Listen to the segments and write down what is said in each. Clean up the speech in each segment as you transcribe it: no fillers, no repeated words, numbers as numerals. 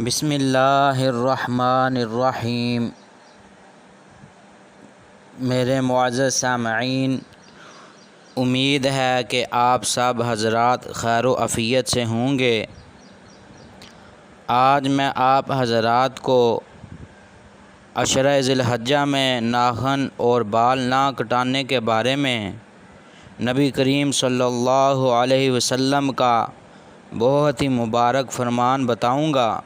بسم اللہ الرحمن الرحیم۔ میرے معزز سامعین، امید ہے کہ آپ سب حضرات خیر و عافیت سے ہوں گے۔ آج میں آپ حضرات کو عشرہ ذی الحجہ میں ناخن اور بال نہ کٹانے کے بارے میں نبی کریم صلی اللہ علیہ وسلم کا بہت ہی مبارک فرمان بتاؤں گا۔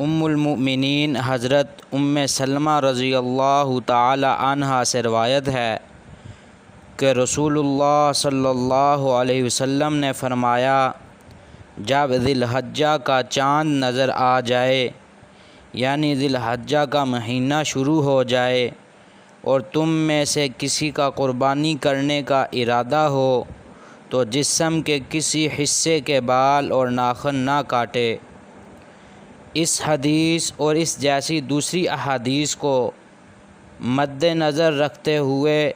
ام المؤمنین حضرت ام سلمہ رضی اللہ تعالی عنہا سے روایت ہے کہ رسول اللہ صلی اللہ علیہ وسلم نے فرمایا، جب ذی الحجہ کا چاند نظر آ جائے، یعنی ذی الحجہ کا مہینہ شروع ہو جائے، اور تم میں سے کسی کا قربانی کرنے کا ارادہ ہو تو جسم کے کسی حصے کے بال اور ناخن نہ کاٹے۔ اس حدیث اور اس جیسی دوسری احادیث کو مد نظر رکھتے ہوئے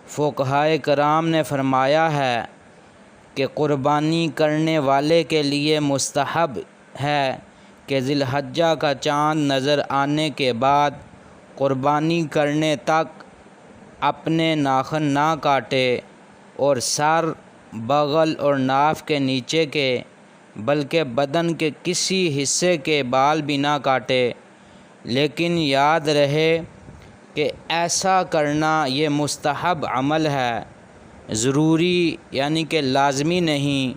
فقہائے کرام نے فرمایا ہے کہ قربانی کرنے والے کے لیے مستحب ہے کہ ذی الحجہ کا چاند نظر آنے کے بعد قربانی کرنے تک اپنے ناخن نہ کاٹے اور سر، بغل اور ناف کے نیچے کے بلکہ بدن کے کسی حصے کے بال بھی نہ کاٹے، لیکن یاد رہے کہ ایسا کرنا یہ مستحب عمل ہے، ضروری یعنی کہ لازمی نہیں۔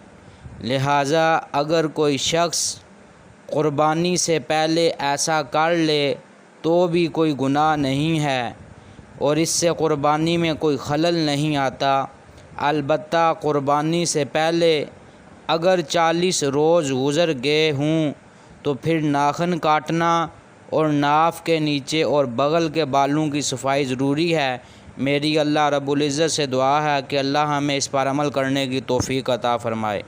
لہٰذا اگر کوئی شخص قربانی سے پہلے ایسا کر لے تو بھی کوئی گناہ نہیں ہے اور اس سے قربانی میں کوئی خلل نہیں آتا۔ البتہ قربانی سے پہلے اگر 40 روز گزر گئے ہوں تو پھر ناخن کاٹنا اور ناف کے نیچے اور بغل کے بالوں کی صفائی ضروری ہے۔ میری اللہ رب العزت سے دعا ہے کہ اللہ ہمیں اس پر عمل کرنے کی توفیق عطا فرمائے۔